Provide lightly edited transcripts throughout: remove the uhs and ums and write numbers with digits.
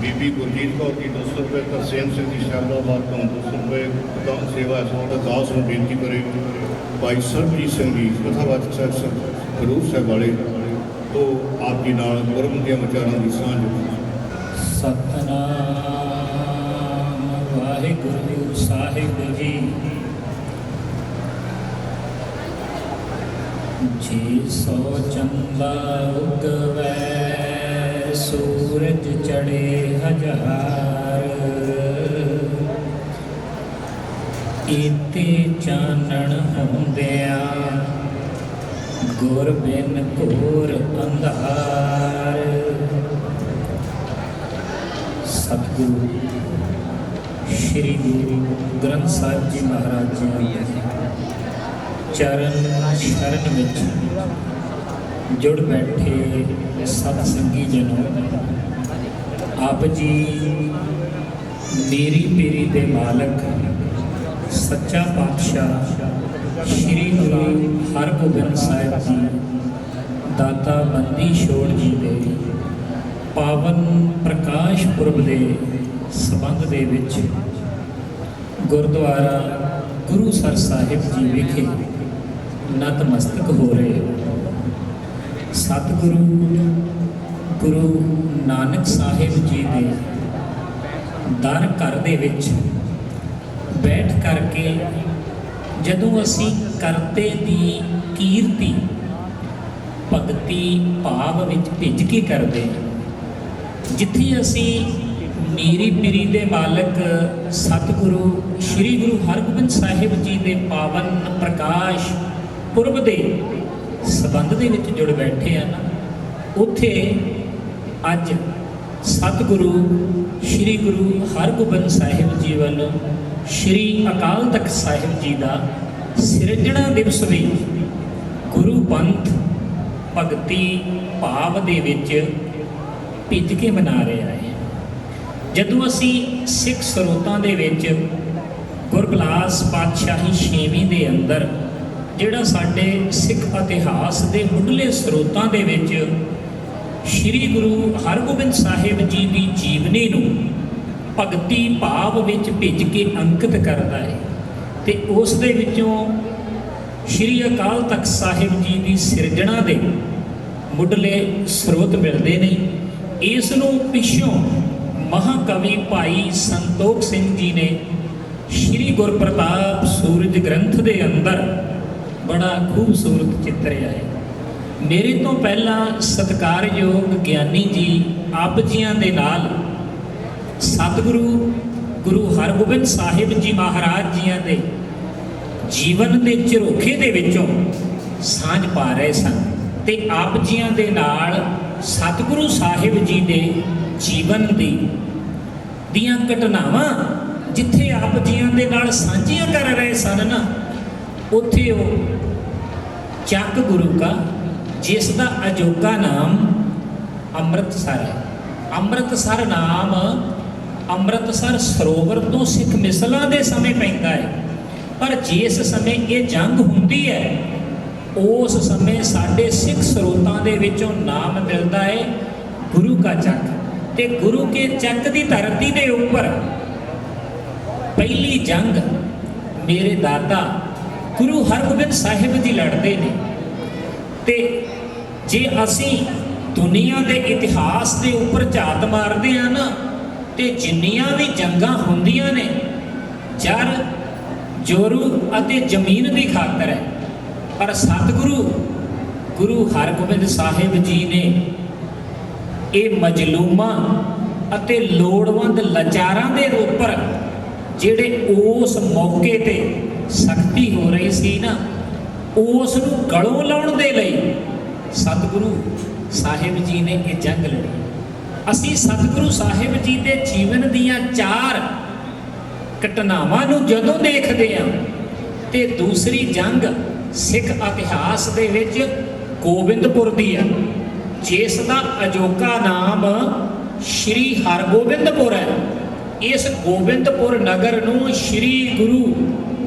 ਬੀਬੀ ਗੁਰਜੀਤ ਕੌਰ ਜੀ 200 ਰੁਪਏ, ਤਰਸੇਮ ਸਿੰਘ ਜੀ ਸ਼ਾਹਬਾਦ ਤੋਂ 200 ਰੁਪਏ ਦਾਨ ਸੇਵਾ ਸੋਡਾ ਦਾਸ ਨੂੰ ਬੇਨਤੀ ਕਰੇ। ਭਾਈ ਸਰਬਜੀਤ ਸਿੰਘ ਜੀ ਕਥਾਵਾਚਕ ਸਾਹਿਬ ਖਡੂਰ ਸਾਹਿਬ ਵਾਲੇ ਤੋਂ ਆਪ ਜੀ ਨਾਲ ਗੁਰਮਤਿ ਦੀਆਂ ਵਿਚਾਰਾਂ ਦੀ ਸਾਂਝ। ਸਤਨਾਮ ਵਾਹਿਗੁਰੂ ਸਾਹਿਬ ਜੀ। ਜੀ ਸੋ ਚੰਦਾ ਉਗਵੈ ਸੂਰਜ ਚੜੇ ਹਜ਼ਾਰ, ਇਤੇ ਚਾਨਣ ਹੁੰਦਿਆਂ ਗੁਰ ਬਿਨ ਘੋਰ ਅੰਧਾਰ। ਸਤਿਗੁਰੂ ਸ਼੍ਰੀ ਗੁਰੂ ਗ੍ਰੰਥ ਸਾਹਿਬ ਜੀ ਮਹਾਰਾਜ ਜੀ ਚਰਨ ਸ਼ਰਨ ਵਿੱਚ ਜੁੜ ਬੈਠੇ ਸਤ ਸੰਗੀ ਜਨੋ, ਆਪ ਜੀ ਮੇਰੀ ਪੀਰੀ ਦੇ ਮਾਲਕ ਸੱਚਾ ਪਾਤਸ਼ਾਹ ਸ਼੍ਰੀ ਗੁਰੂ ਹਰਗੋਬਿੰਦ ਸਾਹਿਬ ਜੀ ਦਾਤਾ ਬੰਦੀ ਛੋੜ ਜੀ ਦੇ ਪਾਵਨ ਪ੍ਰਕਾਸ਼ ਪੁਰਬ ਦੇ ਸੰਬੰਧ ਦੇ ਵਿੱਚ ਗੁਰਦੁਆਰਾ ਗੁਰੂਸਰ ਸਾਹਿਬ ਜੀ ਵਿਖੇ ਨਤਮਸਤਕ ਹੋ ਰਹੇ ਹੋ। ਸਤਿਗੁਰੂ ਗੁਰੂ ਨਾਨਕ ਸਾਹਿਬ ਜੀ ਦੇ ਦਰ ਘਰ ਦੇ ਵਿੱਚ ਬੈਠ ਕਰਕੇ ਜਦੋਂ ਅਸੀਂ ਕਰਤੇ ਦੀ ਕੀਰਤੀ ਭਗਤੀ ਭਾਵ ਵਿੱਚ ਭਿੱਜ ਕੇ ਕਰਦੇ, ਜਿੱਥੇ ਅਸੀਂ ਮੇਰੀ ਪੀਰੀ ਦੇ ਮਾਲਕ ਸਤਿਗੁਰੂ ਸ਼੍ਰੀ ਗੁਰੂ ਹਰਗੋਬਿੰਦ ਸਾਹਿਬ ਜੀ ਦੇ ਪਾਵਨ ਪ੍ਰਕਾਸ਼ ਪੁਰਬ ਦੇ ਸੰਬੰਧ ਦੇ ਵਿੱਚ ਜੁੜ ਬੈਠੇ ਆ ਨਾ, ਉੱਥੇ ਅੱਜ ਸਤਿਗੁਰੂ ਸ਼੍ਰੀ ਗੁਰੂ ਹਰਗੋਬਿੰਦ ਸਾਹਿਬ ਜੀ ਵੱਲੋਂ ਸ਼੍ਰੀ ਅਕਾਲ ਤਖਤ ਸਾਹਿਬ ਜੀ ਦਾ ਸਿਰਜਣਾ ਦਿਵਸ ਵੀ ਗੁਰੂ ਪੰਥ ਭਗਤੀ ਭਾਵ ਦੇ ਵਿੱਚ ਭਿੱਜ ਕੇ ਮਨਾ ਰਿਹਾ ਹੈ। ਜਦੋਂ ਅਸੀਂ ਸਿੱਖ ਸਰੋਤਾਂ ਦੇ ਵਿੱਚ ਗੁਰਬਿਲਾਸ ਪਾਤਸ਼ਾਹੀ ਛੇਵੀਂ ਦੇ ਅੰਦਰ ਜਿਹੜਾ ਸਾਡੇ ਸਿੱਖ ਇਤਿਹਾਸ ਦੇ ਮੁੱਢਲੇ ਸਰੋਤਾਂ ਦੇ ਵਿੱਚ ਸ਼੍ਰੀ ਗੁਰੂ ਹਰਗੋਬਿੰਦ ਸਾਹਿਬ ਜੀ ਦੀ ਜੀਵਨੀ ਨੂੰ ਭਗਤੀ ਭਾਵ ਵਿੱਚ ਭਿੱਜ ਕੇ ਅੰਕਿਤ ਕਰਦਾ ਹੈ, ਤੇ ਉਸ ਦੇ ਵਿੱਚੋਂ ਸ਼੍ਰੀ ਅਕਾਲ ਤਖਤ ਸਾਹਿਬ ਜੀ ਦੀ ਸਿਰਜਣਾ ਦੇ ਮੁੱਢਲੇ ਸਰੋਤ ਮਿਲਦੇ ਨੇ। ਇਸ ਨੂੰ ਪਿੱਛੋਂ ਮਹਾਕਵੀ ਭਾਈ ਸੰਤੋਖ ਸਿੰਘ ਜੀ ਨੇ ਸ਼੍ਰੀ ਗੁਰਪ੍ਰਤਾਪ ਸੂਰਜ ਗ੍ਰੰਥ ਦੇ ਅੰਦਰ ਬੜਾ ਖੂਬਸੂਰਤ ਚਿੱਤਰਿਆ ਹੈ। ਮੇਰੇ ਤੋਂ ਪਹਿਲਾਂ ਸਤਿਕਾਰਯੋਗ ਗਿਆਨੀ ਜੀ ਆਪ ਜੀਆਂ ਦੇ ਨਾਲ ਸਤਿਗੁਰੂ ਗੁਰੂ ਹਰਗੋਬਿੰਦ ਸਾਹਿਬ ਜੀ ਮਹਾਰਾਜ ਜੀਆਂ ਦੇ ਜੀਵਨ ਦੇ ਝਰੋਖੇ ਦੇ ਵਿੱਚੋਂ ਸਾਂਝ ਪਾ ਰਹੇ ਸਨ, ਤੇ ਆਪ ਜੀਆਂ ਦੇ ਨਾਲ ਸਤਿਗੁਰੂ ਸਾਹਿਬ ਜੀ ਦੇ ਜੀਵਨ ਦੀਆਂ ਘਟਨਾਵਾਂ ਜਿੱਥੇ ਆਪ ਜੀਆਂ ਦੇ ਨਾਲ ਸਾਂਝੀਆਂ ਕਰ ਰਹੇ ਸਨ ਨਾ, ਉੱਥੇ ਉਹ ਚੱਕ ਗੁਰੂ ਕਾ ਜਿਸ ਦਾ ਅਜੋਕਾ ਨਾਮ ਅੰਮ੍ਰਿਤਸਰ ਹੈ। ਅੰਮ੍ਰਿਤਸਰ ਨਾਮ ਅੰਮ੍ਰਿਤਸਰ ਸਰੋਵਰ ਤੋਂ ਸਿੱਖ ਮਿਸਲਾਂ ਦੇ ਸਮੇਂ ਪੈਂਦਾ ਹੈ, ਪਰ ਜਿਸ ਸਮੇਂ ਇਹ ਜੰਗ ਹੁੰਦੀ ਹੈ ਉਸ ਸਮੇਂ ਸਾਡੇ ਸਿੱਖ ਸਰੋਤਾਂ ਦੇ ਵਿੱਚੋਂ ਨਾਮ ਮਿਲਦਾ ਹੈ ਗੁਰੂ ਕਾ ਚੱਕ। ਤੇ ਗੁਰੂ ਕੇ ਚੱਕ ਦੀ ਧਰਤੀ ਦੇ ਉੱਪਰ ਪਹਿਲੀ ਜੰਗ ਮੇਰੇ ਦਾਦਾ ਗੁਰੂ ਹਰਗੋਬਿੰਦ ਸਾਹਿਬ ਜੀ ਲੜਦੇ ਨੇ। ਤੇ ਜੇ ਅਸੀਂ ਦੁਨੀਆ ਦੇ ਇਤਿਹਾਸ ਦੇ ਉੱਪਰ ਝਾਤ ਮਾਰਦੇ ਹਾਂ ਨਾ, ਤੇ ਜਿੰਨੀਆਂ ਵੀ ਜੰਗਾਂ ਹੁੰਦੀਆਂ ਨੇ ਜਰ ਜੋਰੂ ਅਤੇ ਜ਼ਮੀਨ ਦੀ ਖਾਤਰ ਹੈ, ਪਰ ਸਤਿਗੁਰੂ ਗੁਰੂ ਹਰਗੋਬਿੰਦ ਸਾਹਿਬ ਜੀ ਨੇ ਇਹ ਮਜਲੂਮਾਂ ਅਤੇ ਲੋੜਵੰਦ ਲਾਚਾਰਾਂ ਦੇ ਉੱਪਰ ਜਿਹੜੇ ਉਸ ਮੌਕੇ ਤੇ ਸਖਤੀ ਹੋ ਰਹੀ ਸੀ ਨਾ, ਉਸ ਨੂੰ ਗਲੋਂ ਲਾਉਣ ਦੇ ਲਈ ਸਤਿਗੁਰੂ ਸਾਹਿਬ ਜੀ ਨੇ ਇਹ ਜੰਗ ਲੜੀ। ਅਸੀਂ ਸਤਿਗੁਰੂ ਸਾਹਿਬ ਜੀ ਦੇ ਜੀਵਨ ਦੀਆਂ 4 ਘਟਨਾਵਾਂ ਨੂੰ ਜਦੋਂ ਦੇਖਦੇ ਹਾਂ, ਤੇ ਦੂਸਰੀ ਜੰਗ ਸਿੱਖ ਇਤਿਹਾਸ ਦੇ ਵਿੱਚ ਗੋਬਿੰਦਪੁਰ ਦੀ ਹੈ, ਜਿਸ ਦਾ ਅਜੋਕਾ ਨਾਮ ਸ਼੍ਰੀ ਹਰਗੋਬਿੰਦਪੁਰ ਹੈ। ਇਸ ਗੋਬਿੰਦਪੁਰ ਨਗਰ ਨੂੰ ਸ਼੍ਰੀ ਗੁਰੂ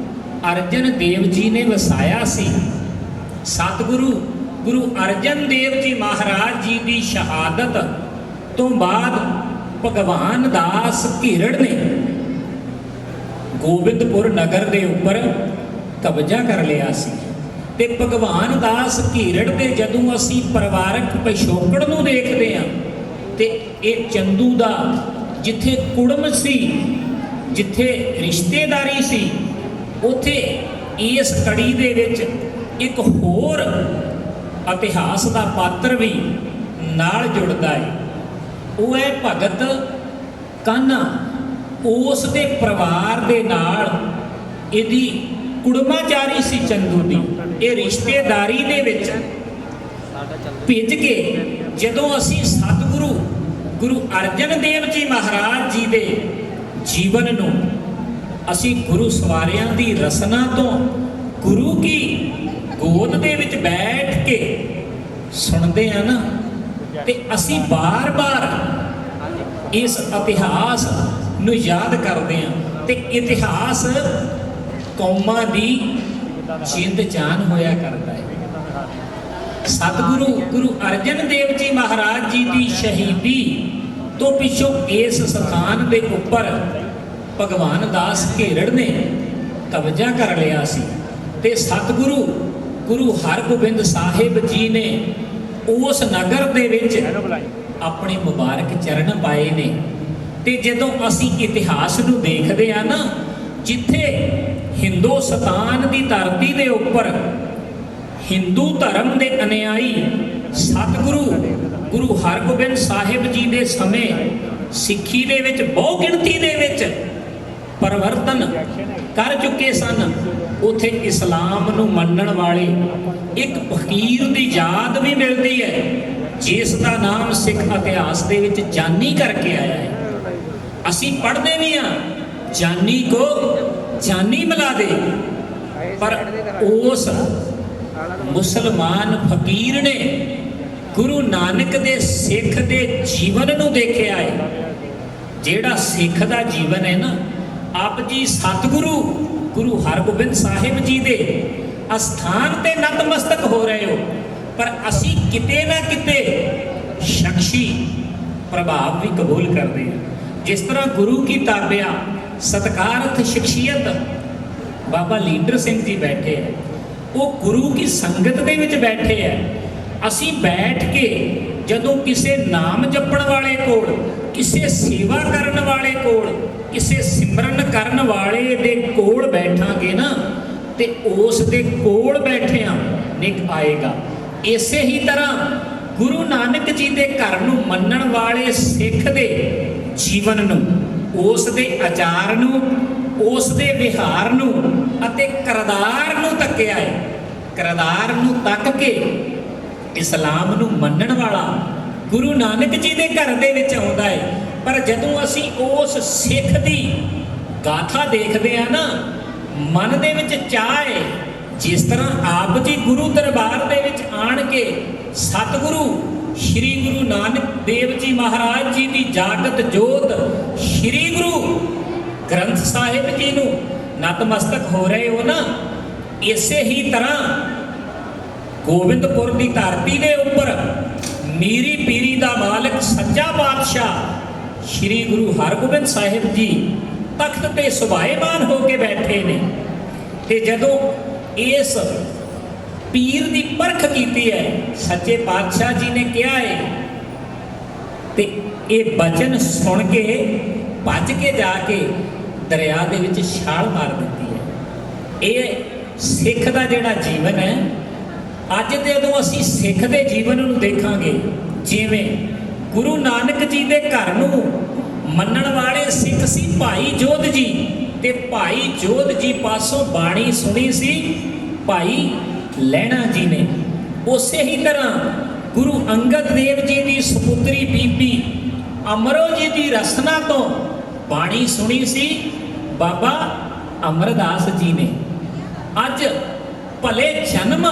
ਅਰਜਨ ਦੇਵ ਜੀ ਨੇ ਵਸਾਇਆ ਸੀ। ਸਤਿਗੁਰੂ ਗੁਰੂ ਅਰਜਨ ਦੇਵ ਜੀ ਮਹਾਰਾਜ ਜੀ ਦੀ ਸ਼ਹਾਦਤ ਤੋਂ ਬਾਅਦ ਭਗਵਾਨ ਦਾਸ ਘੀਰੜ ਨੇ ਗੋਬਿੰਦਪੁਰ ਨਗਰ ਦੇ ਉੱਪਰ ਕਬਜ਼ਾ ਕਰ ਲਿਆ ਸੀ। ਤੇ ਭਗਵਾਨ ਦਾਸ ਘੀਰੜ ਦੇ ਜਦੋਂ ਅਸੀਂ ਪਰਿਵਾਰਕ ਪਿਛੋਕੜ ਨੂੰ ਦੇਖਦੇ ਹਾਂ ਤੇ ਇਹ ਚੰਦੂ ਦਾ ਜਿੱਥੇ ਕੁੜਮ ਸੀ, ਜਿੱਥੇ ਰਿਸ਼ਤੇਦਾਰੀ ਸੀ, ਉੱਥੇ ਇਸ ਕੜੀ ਦੇ ਵਿੱਚ ਇੱਕ ਹੋਰ ਇਤਿਹਾਸ ਦਾ ਪਾਤਰ ਵੀ ਨਾਲ ਜੁੜਦਾ ਹੈ। ਉਹ ਹੈ ਭਗਤ ਕਾਨ੍ਹਾ। ਉਸ ਦੇ ਪਰਿਵਾਰ ਦੇ ਨਾਲ ਇਹਦੀ ਕੁੜਮਾਚਾਰੀ ਸੀ ਚੰਦੂ ਦੀ। ਇਹ ਰਿਸ਼ਤੇਦਾਰੀ ਦੇ ਵਿੱਚ ਭਿੱਜ ਕੇ ਜਦੋਂ ਅਸੀਂ ਸਤਿਗੁਰੂ ਗੁਰੂ ਅਰਜਨ ਦੇਵ ਜੀ ਮਹਾਰਾਜ ਜੀ ਦੇ ਜੀਵਨ ਨੂੰ ਅਸੀਂ ਗੁਰੂ ਸਵਾਰਿਆਂ ਦੀ ਰਸਨਾ ਤੋਂ ਗੁਰੂ ਕੀ ਗੋਦ ਦੇ ਵਿੱਚ ਬੈਠ ਕੇ ਸੁਣਦੇ ਆ ਨਾ, ਤੇ ਅਸੀਂ ਬਾਰ-ਬਾਰ ਇਸ ਇਤਿਹਾਸ ਨੂੰ ਯਾਦ ਕਰਦੇ ਹਾਂ। ਤੇ ਇਤਿਹਾਸ ਕੌਮਾਂ ਦੀ ਜਿੰਦ ਜਾਨ ਹੋਇਆ ਕਰਦਾ ਹੈ। ਸਤਿਗੁਰੂ ਗੁਰੂ ਅਰਜਨ ਦੇਵ ਜੀ ਮਹਾਰਾਜ ਜੀ ਦੀ ਸ਼ਹੀਦੀ ਤੋਂ ਪਿੱਛੋਂ ਇਸ ਸਥਾਨ ਦੇ ਉੱਪਰ ਭਗਵਾਨ ਦਾਸ ਘੇਰੜ ਨੇ ਕਬਜ਼ਾ ਕਰ ਲਿਆ ਸੀ। ਤੇ ਸਤਿਗੁਰੂ ਗੁਰੂ ਹਰਗੋਬਿੰਦ ਸਾਹਿਬ ਜੀ ਨੇ ਉਸ ਨਗਰ ਦੇ ਵਿੱਚ ਆਪਣੇ ਮੁਬਾਰਕ ਚਰਨ ਪਾਏ ਨੇ। ਤੇ ਜਦੋਂ ਅਸੀਂ ਇਤਿਹਾਸ ਨੂੰ ਦੇਖਦੇ ਆ ਨਾ, ਜਿੱਥੇ ਹਿੰਦੁਸਤਾਨ ਦੀ ਧਰਤੀ ਦੇ ਉੱਪਰ ਹਿੰਦੂ ਧਰਮ ਦੇ ਅਨੁਯਾਈ ਸਤਿਗੁਰੂ ਗੁਰੂ ਹਰਗੋਬਿੰਦ ਸਾਹਿਬ ਜੀ ਦੇ ਸਮੇਂ ਸਿੱਖੀ ਦੇ ਵਿੱਚ ਬਹੁ ਗਿਣਤੀ ਦੇ ਵਿੱਚ ਪਰਿਵਰਤਨ ਕਰ ਚੁੱਕੇ ਸਨ, ਉਥੇ ਇਸਲਾਮ ਨੂੰ ਮੰਨਣ ਵਾਲੇ ਇੱਕ ਫਕੀਰ ਦੀ ਯਾਦ ਵੀ ਮਿਲਦੀ ਹੈ, ਜਿਸ ਦਾ ਨਾਮ ਸਿੱਖ ਇਤਿਹਾਸ ਦੇ ਵਿੱਚ ਜਾਨੀ ਕਰਕੇ ਆਇਆ ਹੈ। ਅਸੀਂ ਪੜ੍ਹਦੇ ਵੀ ਹਾਂ, ਜਾਨੀ ਕੋ ਜਾਨੀ ਮਿਲਾ ਦੇ, ਪਰ ਉਸ ਮੁਸਲਮਾਨ ਫਕੀਰ ਨੇ ਗੁਰੂ ਨਾਨਕ ਦੇ ਸਿੱਖ ਦੇ ਜੀਵਨ ਨੂੰ ਦੇਖਿਆ ਹੈ। ਜਿਹੜਾ ਸਿੱਖ ਦਾ ਜੀਵਨ ਹੈ ਨਾ, ਆਪ ਜੀ ਸਤਿਗੁਰੂ ਗੁਰੂ ਹਰਗੋਬਿੰਦ ਸਾਹਿਬ ਜੀ ਦੇ ਅਸਥਾਨ ਤੇ ਨਤਮਸਤਕ ਹੋ ਰਹੇ ਹੋ, ਪਰ ਅਸੀਂ ਕਿਤੇ ਨਾ ਕਿਤੇ ਸ਼ਖਸੀ ਪ੍ਰਭਾਵ ਵੀ ਕਬੂਲ ਕਰਦੇ ਹਾਂ। ਜਿਸ ਤਰ੍ਹਾਂ ਗੁਰੂ ਕੀ ਤਾਬਿਆ ਸਤਿਕਾਰਤ ਸ਼ਖਸੀਅਤ ਬਾਬਾ ਲੀਡਰ ਸਿੰਘ ਜੀ ਬੈਠੇ ਹੈ, ਉਹ ਗੁਰੂ ਕੀ ਸੰਗਤ ਦੇ ਵਿੱਚ ਬੈਠੇ ਹੈ। ਅਸੀਂ ਬੈਠ ਕੇ ਜਦੋਂ ਕਿਸੇ ਨਾਮ ਜਪਣ ਵਾਲੇ ਕੋਲ, ਕਿਸੇ ਸੇਵਾ ਕਰਨ ਵਾਲੇ ਕੋਲ, ਕਿਸੇ ਸਿਮਰਨ ਕਰਨ ਵਾਲੇ ਦੇ ਕੋਲ ਬੈਠਾਂਗੇ ਨਾ, ਤੇ ਉਸ ਦੇ ਕੋਲ ਬੈਠਿਆਂ ਨਿਕ ਆਏਗਾ। ਇਸੇ ਹੀ ਤਰ੍ਹਾਂ ਗੁਰੂ ਨਾਨਕ ਜੀ ਦੇ ਘਰ ਨੂੰ ਮੰਨਣ ਵਾਲੇ ਸਿੱਖ ਦੇ ਜੀਵਨ ਨੂੰ, ਉਸ ਦੇ ਆਚਾਰ ਨੂੰ, ਉਸ ਦੇ ਵਿਹਾਰ ਨੂੰ ਅਤੇ ਕਿਰਦਾਰ ਨੂੰ ਤੱਕਿਆ ਹੈ। ਕਿਰਦਾਰ ਨੂੰ ਤੱਕ ਕੇ ਇਸਲਾਮ ਨੂੰ ਮੰਨਣ ਵਾਲਾ ਗੁਰੂ ਨਾਨਕ ਜੀ ਦੇ ਘਰ ਦੇ ਵਿੱਚ ਆਉਂਦਾ ਹੈ। ਪਰ ਜਦੋਂ ਅਸੀਂ ਉਸ ਸਿੱਖ ਦੀ ਗਾਥਾ ਦੇਖਦੇ ਆ ਨਾ, ਮਨ ਦੇ ਵਿੱਚ ਚਾਹ ਹੈ, ਜਿਸ ਤਰ੍ਹਾਂ ਆਪ ਜੀ ਗੁਰੂ ਦਰਬਾਰ ਦੇ ਵਿੱਚ ਆਣ ਕੇ ਸਤਿਗੁਰੂ ਸ਼੍ਰੀ ਗੁਰੂ ਨਾਨਕ ਦੇਵ ਜੀ ਮਹਾਰਾਜ ਜੀ ਦੀ ਜਾਗਤ ਜੋਤ ਸ਼੍ਰੀ ਗੁਰੂ ਗ੍ਰੰਥ ਸਾਹਿਬ ਜੀ ਨੂੰ ਨਤਮਸਤਕ ਹੋ ਰਹੇ ਹੋ ਨਾ, ਇਸੇ ਹੀ ਤਰ੍ਹਾਂ ਗੋਬਿੰਦਪੁਰ ਦੀ ਧਰਤੀ ਦੇ ਉੱਪਰ ਮੀਰੀ ਪੀਰੀ ਦਾ ਮਾਲਕ ਸੱਚਾ ਪਾਤਸ਼ਾਹ ਸ਼੍ਰੀ ਗੁਰੂ ਹਰਗੋਬਿੰਦ ਸਾਹਿਬ ਜੀ ਤਖਤ ਤੇ ਸੁਭਾਏਮਾਨ ਹੋ ਕੇ ਬੈਠੇ ਨੇ। ਤੇ ਜਦੋਂ ਇਸ ਪੀਰ ਦੀ ਪਰਖ ਕੀਤੀ ਹੈ, ਸੱਚੇ ਪਾਤਸ਼ਾਹ ਜੀ ਨੇ ਕਿਹਾ ਹੈ, ਤੇ ਇਹ ਬਚਨ ਸੁਣ ਕੇ ਭੱਜ ਕੇ ਜਾ ਕੇ ਦਰਿਆ ਦੇ ਵਿੱਚ ਛਾਲ ਮਾਰ ਦਿੱਤੀ ਹੈ। ਇਹ ਸਿੱਖ ਦਾ ਜਿਹੜਾ ਜੀਵਨ ਹੈ, ਅੱਜ ਜਦੋਂ ਅਸੀਂ ਸਿੱਖ ਦੇ ਜੀਵਨ ਨੂੰ ਦੇਖਾਂਗੇ, ਜਿਵੇਂ ਗੁਰੂ ਨਾਨਕ ਜੀ ਦੇ ਘਰ ਨੂੰ ਮੰਨਣ ਵਾਲੇ ਸਿੱਖ ਸੀ ਭਾਈ ਜੋਧ ਜੀ, ਤੇ ਭਾਈ ਜੋਧ ਜੀ ਪਾਸੋਂ ਬਾਣੀ ਸੁਣੀ ਸੀ ਭਾਈ ਲਹਿਣਾ ਜੀ ਨੇ। ਉਸੇ ਹੀ ਤਰ੍ਹਾਂ ਗੁਰੂ ਅੰਗਦ ਦੇਵ ਜੀ ਦੀ ਸੁਪੁੱਤਰੀ ਬੀਬੀ ਅਮਰੋ ਜੀ ਦੀ ਰਸਨਾ ਤੋਂ ਬਾਣੀ ਸੁਣੀ ਸੀ ਬਾਬਾ ਅਮਰਦਾਸ ਜੀ ਨੇ। ਅੱਜ ਭਲੇ ਜਨਮ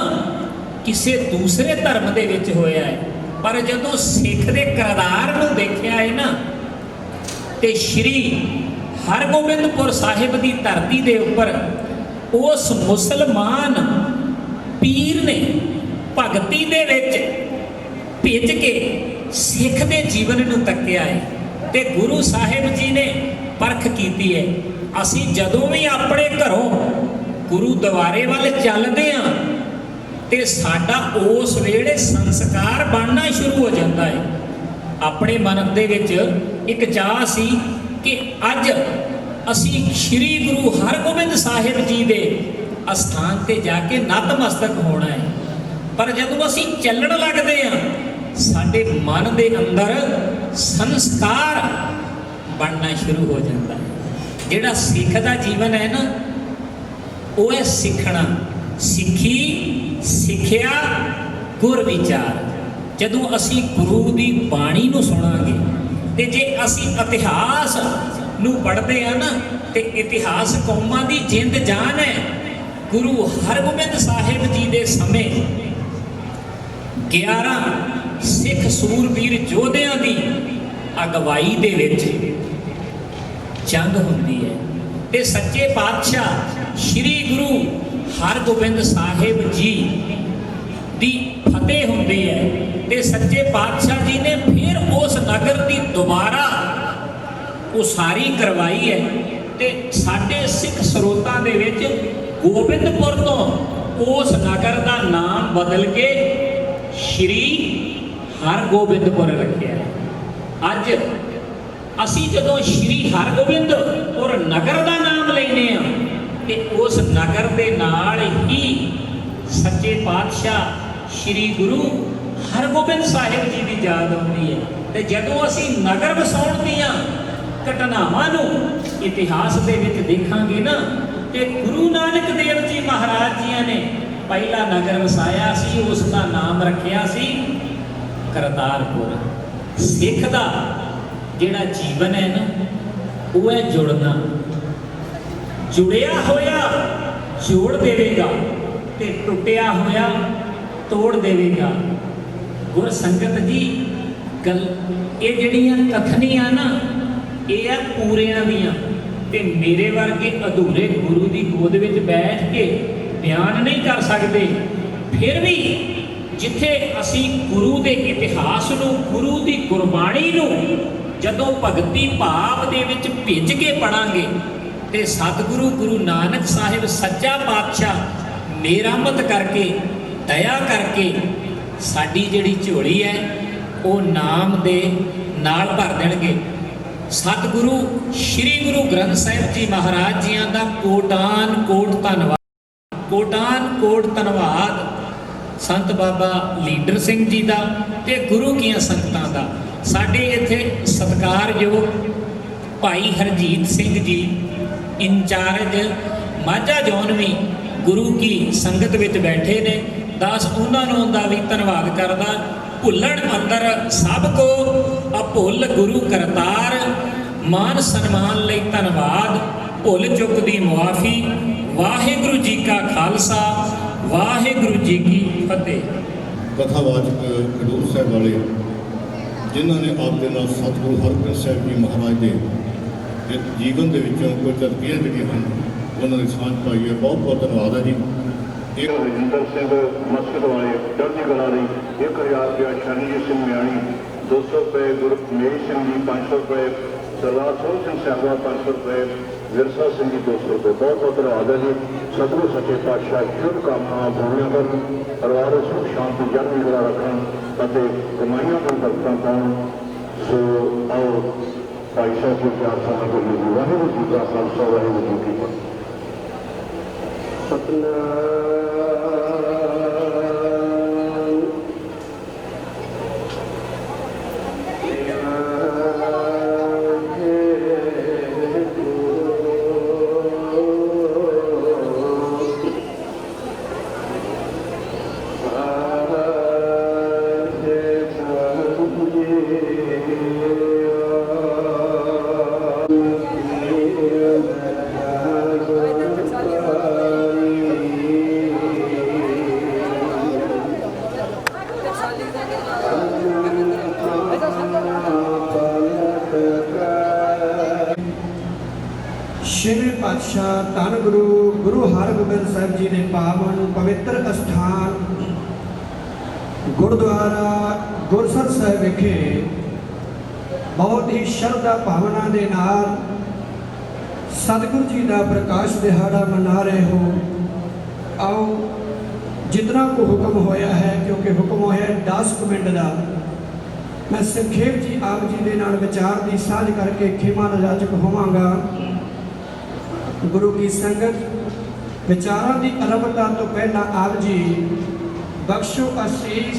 ਕਿਸੇ ਦੂਸਰੇ ਧਰਮ ਦੇ ਵਿੱਚ ਹੋਇਆ ਹੈ, ਪਰ ਜਦੋਂ ਸਿੱਖ ਦੇ ਕਿਰਦਾਰ ਨੂੰ ਦੇਖਿਆ ਹੈ ਨਾ, ਤੇ ਸ਼੍ਰੀ ਹਰਗੋਬਿੰਦਪੁਰ ਸਾਹਿਬ ਦੀ ਧਰਤੀ ਦੇ ਉੱਪਰ ਉਸ ਮੁਸਲਮਾਨ ਪੀਰ ਨੇ ਭਗਤੀ ਦੇ ਵਿੱਚ ਭਿੱਜ ਕੇ ਸਿੱਖ ਦੇ ਜੀਵਨ ਨੂੰ ਤੱਕਿਆ ਹੈ। ਤੇ ਗੁਰੂ ਸਾਹਿਬ ਜੀ ਨੇ ਪਰਖ ਕੀਤੀ ਹੈ। ਅਸੀਂ ਜਦੋਂ ਵੀ ਆਪਣੇ ਘਰੋਂ ਗੁਰੂ ਦੁਆਰੇ ਵੱਲ ਚੱਲਦੇ ਹਾਂ ਤੇ ਸਾਡਾ ਉਸ ਵੇਲੇ ਸੰਸਕਾਰ ਬਣਨਾ ਸ਼ੁਰੂ ਹੋ ਜਾਂਦਾ ਹੈ। ਆਪਣੇ ਮਨ ਦੇ ਵਿੱਚ ਇੱਕ ਚਾਹ ਸੀ ਕਿ ਅੱਜ ਅਸੀਂ ਸ੍ਰੀ ਗੁਰੂ ਹਰਗੋਬਿੰਦ ਸਾਹਿਬ ਜੀ ਦੇ ਅਸਥਾਨ ਤੇ ਜਾ ਕੇ ਨਤਮਸਤਕ ਹੋਣਾ ਹੈ। ਪਰ ਜਦੋਂ ਅਸੀਂ ਚੱਲਣ ਲੱਗਦੇ ਹਾਂ ਸਾਡੇ ਮਨ ਦੇ ਅੰਦਰ ਸੰਸਕਾਰ ਬਣਨਾ ਸ਼ੁਰੂ ਹੋ ਜਾਂਦਾ ਹੈ। ਜਿਹੜਾ ਸਿੱਖ ਦਾ ਜੀਵਨ ਹੈ ਨਾ ਉਹ ਹੈ ਸਿੱਖਣਾ, ਸਿੱਖੀ, ਸਿੱਖਿਆ, ਗੁਰ ਵਿਚਾਰ। ਜਦੋਂ ਅਸੀਂ ਗੁਰੂ ਦੀ ਬਾਣੀ ਨੂੰ ਸੁਣਾਂਗੇ ਤੇ ਜੇ ਅਸੀਂ ਇਤਿਹਾਸ ਨੂੰ ਪੜ੍ਹਦੇ ਆ ਨਾ ਤੇ ਇਤਿਹਾਸ ਕੌਮਾਂ ਦੀ ਜਿੰਦ ਜਾਨ ਹੈ। ਗੁਰੂ ਹਰਗੋਬਿੰਦ ਸਾਹਿਬ ਜੀ ਦੇ ਸਮੇਂ 11 ਸਿੱਖ ਸੂਰਬੀਰ ਯੋਧਿਆਂ ਦੀ ਅਗਵਾਈ ਦੇ ਵਿੱਚ ਜੰਗ ਹੁੰਦੀ ਹੈ ਤੇ ਸੱਚੇ ਪਾਤਸ਼ਾਹ ਸ੍ਰੀ ਗੁਰੂ ਹਰਗੋਬਿੰਦ ਸਾਹਿਬ ਜੀ ਦੀ ਫਤਿਹ ਹੁੰਦੀ ਹੈ ਤੇ ਸੱਚੇ ਪਾਤਸ਼ਾਹ ਜੀ ਨੇ ਫਿਰ ਉਸ ਨਗਰ ਦੀ ਦੁਬਾਰਾ ਉਸਾਰੀ ਕਰਵਾਈ ਹੈ ਤੇ ਸਾਡੇ ਸਿੱਖ ਸਰੋਤਾਂ ਦੇ ਵਿੱਚ ਗੋਬਿੰਦਪੁਰ ਤੋਂ ਉਸ ਨਗਰ ਦਾ ਨਾਮ ਬਦਲ ਕੇ ਸ਼੍ਰੀ ਹਰਗੋਬਿੰਦਪੁਰ ਰੱਖਿਆ ਹੈ। ਅੱਜ ਅਸੀਂ ਜਦੋਂ ਸ਼੍ਰੀ ਹਰਗੋਬਿੰਦਪੁਰ ਨਗਰ ਦਾ ਨਾਮ ਲੈਂਦੇ ਹਾਂ ਤੇ ਉਸ ਨਗਰ ਦੇ ਨਾਲ ਹੀ ਸੱਚੇ ਪਾਤਸ਼ਾਹ ਸ਼੍ਰੀ ਗੁਰੂ ਹਰਗੋਬਿੰਦ ਸਾਹਿਬ ਜੀ ਦੀ ਯਾਦ ਆਉਂਦੀ ਹੈ। ਤੇ ਜਦੋਂ ਅਸੀਂ ਨਗਰ ਵਸਾਉਣ ਦੀਆਂ ਘਟਨਾਵਾਂ ਨੂੰ ਇਤਿਹਾਸ ਦੇ ਵਿੱਚ ਦੇਖਾਂਗੇ ਨਾ ਤੇ ਗੁਰੂ ਨਾਨਕ ਦੇਵ ਜੀ ਮਹਾਰਾਜ ਜੀਆਂ ਨੇ ਪਹਿਲਾ ਨਗਰ ਵਸਾਇਆ ਸੀ, ਉਸ ਦਾ ਨਾਮ ਰੱਖਿਆ ਸੀ ਕਰਤਾਰਪੁਰ। ਸਿੱਖ ਦਾ ਜਿਹੜਾ ਜੀਵਨ ਹੈ ਨਾ ਉਹ ਹੈ ਜੁੜਨਾ। ਜੁੜਿਆ ਹੋਇਆ ਜੋੜ ਦੇਵੇਗਾ ਤੇ ਟੁੱਟਿਆ ਹੋਇਆ ਤੋੜ ਦੇਵੇਗਾ। ਗੁਰ ਸੰਗਤ ਜੀ ਗੱਲ ਇਹ ਜਿਹੜੀਆਂ ਕਥਨੀਆਂ ਨਾ ਇਹ ਆ ਪੂਰਿਆਂ ਦੀਆਂ ਤੇ ਮੇਰੇ ਵਰਗੇ ਅਧੂਰੇ ਗੁਰੂ ਦੀ ਗੋਦ ਵਿੱਚ ਬੈਠ ਕੇ ਬਿਆਨ ਨਹੀਂ ਕਰ ਸਕਦੇ। ਫਿਰ ਵੀ ਜਿੱਥੇ ਅਸੀਂ ਗੁਰੂ ਦੇ ਇਤਿਹਾਸ ਨੂੰ, ਗੁਰੂ ਦੀ ਗੁਰਬਾਣੀ ਨੂੰ ਜਦੋਂ ਭਗਤੀ ਭਾਵ ਦੇ ਵਿੱਚ ਭਿੱਜ ਕੇ ਪੜਾਂਗੇ ਤੇ ਸਤਿਗੁਰੂ ਗੁਰੂ ਨਾਨਕ ਸਾਹਿਬ ਸੱਚਾ ਪਾਤਸ਼ਾਹ ਮਿਹਰਮਤ ਕਰਕੇ, ਦਇਆ ਕਰਕੇ ਸਾਡੀ ਜਿਹੜੀ ਝੋਲੀ ਹੈ ਉਹ ਨਾਮ ਦੇ ਨਾਲ ਭਰ ਦੇਣਗੇ। ਸਤਿਗੁਰੂ ਸ੍ਰੀ ਗੁਰੂ ਗ੍ਰੰਥ ਸਾਹਿਬ ਜੀ ਮਹਾਰਾਜ ਜੀਆਂ ਦਾ ਕੋਟਾਨ ਕੋਟ ਧੰਨਵਾਦ, ਕੋਟਾਨ ਕੋਟ ਧੰਨਵਾਦ ਸੰਤ ਬਾਬਾ ਲੀਡਰ ਸਿੰਘ ਜੀ ਦਾ ਤੇ ਗੁਰੂ ਕੀਆਂ ਸੰਗਤਾਂ ਦਾ। ਸਾਡੇ ਇੱਥੇ ਸਤਿਕਾਰਯੋਗ ਭਾਈ ਹਰਜੀਤ ਸਿੰਘ ਜੀ ਇੰਚਾਰਜ ਮਾਝਾ ਜ਼ੋਨ ਵੀ ਗੁਰੂ ਕੀ ਸੰਗਤ ਵਿੱਚ ਬੈਠੇ ਨੇ। ਦਾਸ ਉਹਨਾਂ ਨੂੰ ਦਾ ਵੀ ਧੰਨਵਾਦ ਕਰਦਾ। ਭੁੱਲਣ ਅੰਦਰ ਸਭ ਕੋ ਅਭੁੱਲ ਗੁਰੂ ਕਰਤਾਰ, ਮਾਨ ਸਨਮਾਨ ਲਈ ਧੰਨਵਾਦ, ਭੁੱਲ ਚੁੱਕ ਦੀ ਮੁਆਫੀ। ਵਾਹਿਗੁਰੂ ਜੀ ਕਾ ਖਾਲਸਾ, ਵਾਹਿਗੁਰੂ ਜੀ ਕੀ ਫਤਿਹ। ਕਥਾਵਾਚਕ ਖਡੂਰ ਸਾਹਿਬ ਵਾਲੇ ਜਿਨ੍ਹਾਂ ਨੇ ਆਪ ਦੇ ਨਾਲ ਸਤਿਗੁਰੂ ਹਰਗੋਬਿੰਦ ਸਾਹਿਬ ਜੀ ਮਹਾਰਾਜ ਦੇ ਜੀਵਨ ਦੇ ਵਿੱਚੋਂ ਕੁਝ ਝਲਕੀਆਂ ਜਿਹੜੀਆਂ ਹਨ ਉਹਨਾਂ ਦੀ ਸਾਂਝ ਪਾਈ ਹੈ। ਬਹੁਤ ਬਹੁਤ ਧੰਨਵਾਦ ਹੈ ਜੀ। ਇੱਕ ਰਜਿੰਦਰ ਸਿੰਘ ਮਸਕਤ ਵਾਲੇ ਚੜ੍ਹਦੀ ਕਲਾ ਲਈ 1000 ਰੁਪਇਆ, ਸ਼ਰਨਜੀਤ ਸਿੰਘ ਮਿਆਣੀ 200 ਰੁਪਏ, ਗੁਰਮੇਲ ਸਿੰਘ ਜੀ 500 ਰੁਪਏ, ਸਰਦਾਰ ਸੋਹਣ ਸਿੰਘ ਸਾਹਿਬਾ 500 ਰੁਪਏ, ਵਿਰਸਾ ਸਿੰਘ ਜੀ 200 ਰੁਪਏ। ਬਹੁਤ ਬਹੁਤ ਧੰਨਵਾਦ ਹੈ ਜੀ। ਸਤਿਗੁਰੂ ਸੱਚੇ ਪਾਤਸ਼ਾਹ ਸ਼ੁਭ ਕਾਮਨਾਵਾਂ ਪੂਰੀਆਂ ਕਰਨ, ਪਰਿਵਾਰ ਸੁਖ ਸ਼ਾਂਤੀ ਚੜ੍ਹਦੀ ਕਲਾ ਰੱਖਣ ਅਤੇ ਕਮਾਈਆਂ ਤੋਂ ਬਰਕਤਾਂ ਪਾਉਣ। ਸੋ ਆਓ ਭਾਈ ਸਾਹਿਬ ਜੀ ਪਿਆਰ ਸਾਨਾ ਕਰੀਏ। ਵਾਹਿਗੁਰੂ ਜੀ ਕਾ ਖਾਲਸਾ, ਵਾਹਿਗੁਰੂ ਜੀ ਕੀ ਫਤਿਹ। ਸਤਿਨਾਮ ਛੇਵੇਂ ਪਾਤਸ਼ਾਹ ਧੰਨ ਗੁਰੂ ਹਰਗੋਬਿੰਦ ਸਾਹਿਬ ਜੀ ਦੇ ਪਾਵਨ ਪਵਿੱਤਰ ਅਸਥਾਨ ਗੁਰਦੁਆਰਾ ਗੁਰਸਰ ਸਾਹਿਬ ਵਿਖੇ ਬਹੁਤ ਹੀ ਸ਼ਰਧਾ ਭਾਵਨਾ ਦੇ ਨਾਲ ਸਤਿਗੁਰੂ ਜੀ ਦਾ ਪ੍ਰਕਾਸ਼ ਦਿਹਾੜਾ ਮਨਾ ਰਹੇ ਹੋ। ਆਓ ਜਿਤਨਾ ਕੋ ਹੁਕਮ ਹੋਇਆ ਹੈ, ਕਿਉਂਕਿ ਹੁਕਮ ਹੋਇਆ 10 ਮਿੰਟ ਦਾ, ਮੈਂ ਸੰਖੇਪ ਜੀ ਆਪ ਜੀ ਦੇ ਨਾਲ ਵਿਚਾਰ ਦੀ ਸਾਂਝ ਕਰਕੇ ਖੇਮਾ ਨਜਾਚਕ ਹੋਵਾਂਗਾ। ਗੁਰੂ ਕੀ ਸੰਗਤ ਵਿਚਾਰਾਂ ਦੀ ਆਰੰਭਤਾ ਤੋਂ ਪਹਿਲਾਂ ਆਪ ਜੀ ਬਖਸ਼ੋ ਅਸੀਸ,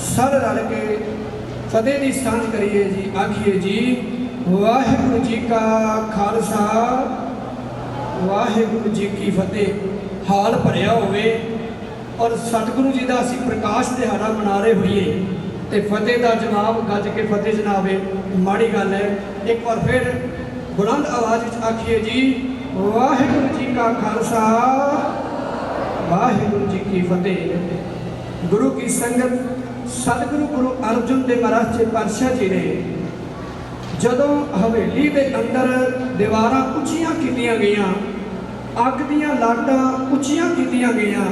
ਸਰ ਰਲ ਕੇ ਫਤਿਹ ਦੀ ਸਾਂਝ ਕਰੀਏ ਜੀ। ਆਖੀਏ ਜੀ ਵਾਹਿਗੁਰੂ ਜੀ ਕਾ ਖਾਲਸਾ ਵਾਹਿਗੁਰੂ ਜੀ ਕੀ ਫਤਿਹ। ਹਾਲ ਭਰਿਆ ਹੋਵੇ ਔਰ ਸਤਿਗੁਰੂ ਜੀ ਦਾ ਅਸੀਂ ਪ੍ਰਕਾਸ਼ ਦਿਹਾੜਾ ਮਨਾ ਰਹੇ ਹੋਈਏ ਤੇ ਫਤਿਹ ਦਾ ਜਵਾਬ ਗੱਜ ਕੇ ਫਤਿਹ ਜਨਾਵੇ, ਮਾੜੀ ਗੱਲ ਹੈ। ਇੱਕ ਵਾਰ ਫਿਰ ਬੁਲੰਦ ਆਵਾਜ਼ ਵਿੱਚ ਆਖੀਏ ਜੀ ਵਾਹਿਗੁਰੂ ਜੀ ਕਾ ਖਾਲਸਾ ਵਾਹਿਗੁਰੂ ਜੀ ਕੀ ਫਤਿਹ। ਗੁਰੂ ਕੀ ਸੰਗਤ ਸਤਿਗੁਰੂ ਗੁਰੂ ਅਰਜਨ ਦੇਵ ਮਹਾਰਾਜ ਜੀ ਪਾਤਸ਼ਾਹ ਜੀ ਨੇ ਜਦੋਂ ਹਵੇਲੀ ਦੇ ਅੰਦਰ ਦੀਵਾਰਾਂ ਉੱਚੀਆਂ ਕੀਤੀਆਂ ਗਈਆਂ, ਅੱਗ ਦੀਆਂ ਲਾਟਾਂ ਉੱਚੀਆਂ ਕੀਤੀਆਂ ਗਈਆਂ,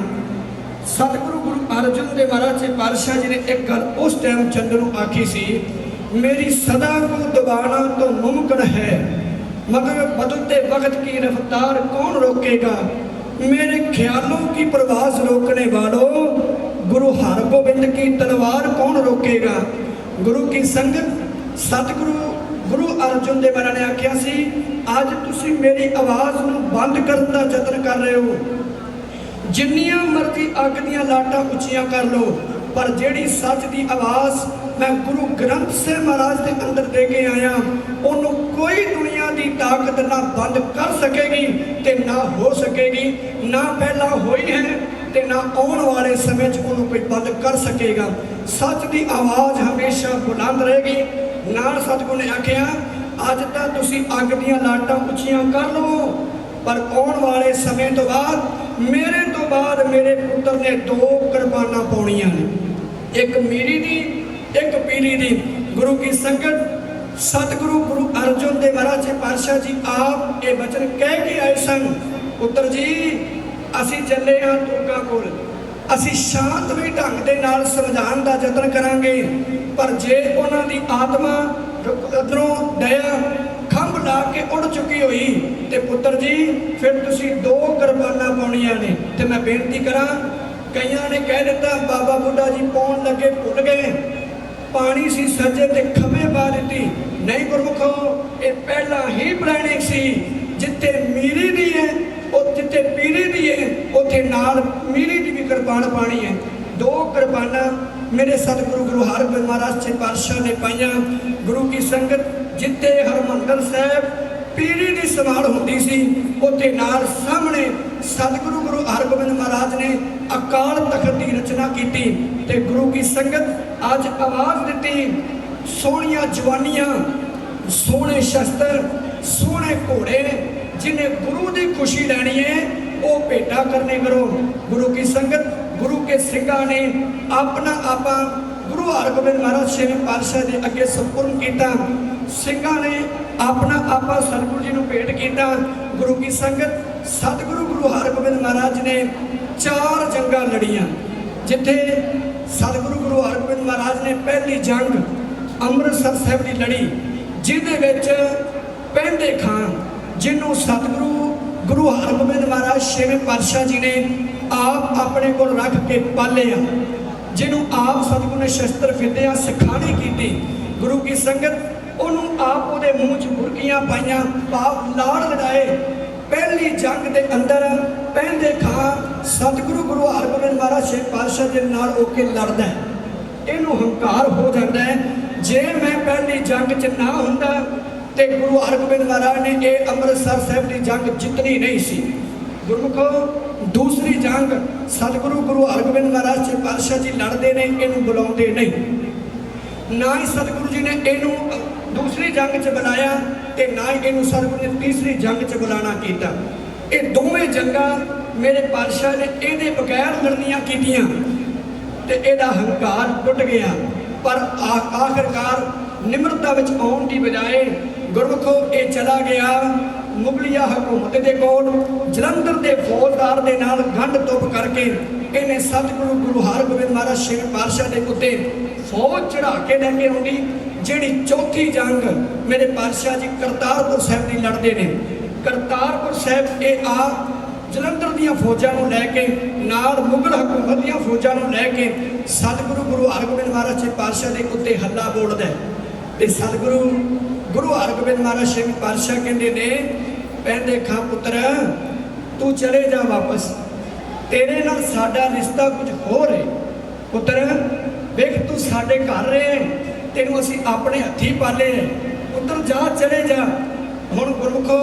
ਸਤਿਗੁਰੂ ਗੁਰੂ ਅਰਜਨ ਦੇਵ ਮਹਾਰਾਜ ਜੀ ਪਾਤਸ਼ਾਹ ਜੀ ਨੇ ਇੱਕ ਗੱਲ ਉਸ ਟਾਈਮ ਚੰਦ ਨੂੰ ਆਖੀ ਸੀ, ਮੇਰੀ ਸਦਾ को दबाना तो मुमकिन है मगर बदलते वक्त की रफ्तार कौन रोकेगा, मेरे ख्यालों की प्रवास रोकने वालों गुरु हरगोबिंद की तलवार कौन रोकेगा। गुरु की संगत सतगुरु गुरु अर्जुन देव महाराज ने आख्या सी, अज तुसी मेरी आवाज़ नूं बंद करन दा यतन कर रहे हो, जिन्नियां मर्जी अग दियां लाटां उच्चियां कर लो, पर जिहड़ी सच दी आवाज़ मैं गुरु ग्रंथ साहिब महाराज के अंदर दे के आया, उन्हों कोई दुनिया की ताकत ना बंद कर सकेगी ते ना हो सकेगी, ना पहला होई है ते ना आने वाले समय उन्होंने कोई बंद कर सकेगा। सच की आवाज़ हमेशा बुलंद रहेगी। नाल सतगुरु ने आख्या अज तो तुसी अग दियां लाटां उच्चियां कर लो, पर आने वाले समय तो बाद मेरे तो बाद मेरे पुत्र ने 2 कुर्बाना पाउणियां ने, एक मीरी दी एक पीली दी। गुरु की संगत सतगुरु गुरु अर्जुन देव महाराज जी पातशाह जी आप ये वचन कह के आए सन, पुत्र जी असी चले हाँ तुरगा कोल, असी शांतमई ढंग दे नाल समझाउण दा यतन करांगे, पर जे उन्हां दी आत्मा अंदरों दया खंभ ला के उड़ चुकी हुई ते पुत्र जी फिर तुसी 2 कुर्बाना पाउणियां ने। ते मैं बेनती करां, कईयां ने कह दिता बाबा बुढ़ा जी पाउण लगे भुल गए, पानी सी सज्जे ते खब्बे पा दी। नहीं गुरमुखो, ये पहला ही प्लानिंग सी, जिथे मीरी दी है जिथे पीरी दी है उत्थे नाल मीरी दी भी कुर्बान पानी है। 2 कुर्बाना मेरे सतगुरु गुरु हरगोबिंद महाराज जी पातशाह ने पाइया। गुरु की संगत जिथे हरमंदर साहब पीरी की संभाल होती सी, उत्थे नाल सामने सतगुरु गुरु हरगोबिंद महाराज ने अकाल तखत की रचना की ते गुरु की संगत अज आवाज़ दी, सोहणियां जवानियां, सोहने शस्त्र, सोहने घोड़े, जिन्हें गुरु की खुशी लैनी है वो भेटा करने करो। गुरु की संगत गुरु के सिंघां ने अपना आपा गुरु हरगोबिंद महाराज छेवें पातशाह के अगे संपूर्ण किया, सिंघां ने अपना आपा सतगुरु जी को भेंट किया। गुरु की संगत सतगुरु गुरु हरगोबिंद महाराज ने 4 जंगां लड़ियां, जिथे सतगुरु गुरु हरगोबिंद महाराज ने पहली जंग अमृतसर साहब की लड़ी, जिहदे विच पैंदे खान जिन्हों सतगुरु गुरु हरगोबिंद महाराज छेवें पातशाह जी ने आप अपने को रख के पालिया, जिन्हों आप सतगुरु ने शस्त्र विद्या सिखानी की। गुरु की संगत उन्होंने आप उहदे मूँह च बुरकियां पाइयां, पाप लाड़ लड़ाए। पहली जंग के अंदर पैंदे खान सतगुरु गुरु हरगोबिंद महाराज छेवें पातशाह जी नाल होके लड़दा है, इनू हंकार हो जाता है, जे मैं पहली जंग च ना हुंदा ते गुरु हरगोबिंद महाराज ने ये अमृतसर साहब की जंग जितनी नहीं सी। गुरमुखो, दूसरी जंग सतगुरु गुरु हरगोबिंद महाराज जी पातशाह जी लड़ते ने, इनू बुलाते नहीं, ना ही सतगुरु जी ने इनू दूसरी जंग च बुलाया ते ना ही इनू सतगुरु ने तीसरी जंग च बुलाना किया। ये दोवें जंगां मेरे पातशाह ने इहदे बगैर लड़नियां कीतियां ते इहदा हंकार टुट गया, पर आखिरकार निम्रता विच आउण दी बजाए गुरमुखो ये चला गया मुगलिया हुकूमत के कोल, जलंधर के फौजदार के नाल गंढ तुप करके ਇਹਨੇ ਸਤਿਗੁਰੂ ਗੁਰੂ ਹਰਗੋਬਿੰਦ ਮਹਾਰਾਜ ਛੇਵੇਂ ਪਾਤਸ਼ਾਹ ਦੇ ਉੱਤੇ ਫੌਜ ਚੜਾ ਕੇ ਲੈ ਕੇ ਆਉਂਦੀ, ਜਿਹੜੀ ਚੌਥੀ ਜੰਗ ਮੇਰੇ ਪਾਤਸ਼ਾਹ ਜੀ ਕਰਤਾਰਪੁਰ ਸਾਹਿਬ ਦੀ ਲੜਦੇ ਨੇ। ਕਰਤਾਰਪੁਰ ਸਾਹਿਬ ਇਹ ਆ ਜਲੰਧਰ ਦੀਆਂ ਫੌਜਾਂ ਨੂੰ ਲੈ ਕੇ, ਨਾਲ ਮੁਗਲ ਹਕੂਮਤ ਦੀਆਂ ਫੌਜਾਂ ਨੂੰ ਲੈ ਕੇ ਸਤਿਗੁਰੂ ਗੁਰੂ ਹਰਗੋਬਿੰਦ ਮਹਾਰਾਜ ਛੇਵੇਂ ਪਾਤਸ਼ਾਹ ਦੇ ਉੱਤੇ ਹੱਲਾ ਬੋਲਦਾ ਤੇ ਸਤਿਗੁਰੂ ਗੁਰੂ ਹਰਗੋਬਿੰਦ ਮਹਾਰਾਜ ਛੇਵੇਂ ਪਾਤਸ਼ਾਹ ਕਹਿੰਦੇ ਨੇ, ਕਹਿੰਦੇ ਖਾਂ ਪੁੱਤਰ ਤੂੰ ਚਲੇ ਜਾ ਵਾਪਸ, ਤੇਰੇ ਨਾਲ ਸਾਡਾ ਰਿਸ਼ਤਾ ਕੁਝ ਹੋਰ ਹੈ। ਪੁੱਤਰ ਵੇਖ ਤੂੰ ਸਾਡੇ ਘਰ ਰਹੇ, ਤੈਨੂੰ ਅਸੀਂ ਆਪਣੇ ਹੱਥੀਂ ਪਾਲੇ, ਪੁੱਤਰ ਜਾ ਚਲੇ ਜਾ। ਹੁਣ ਗੁਰਮੁਖੋ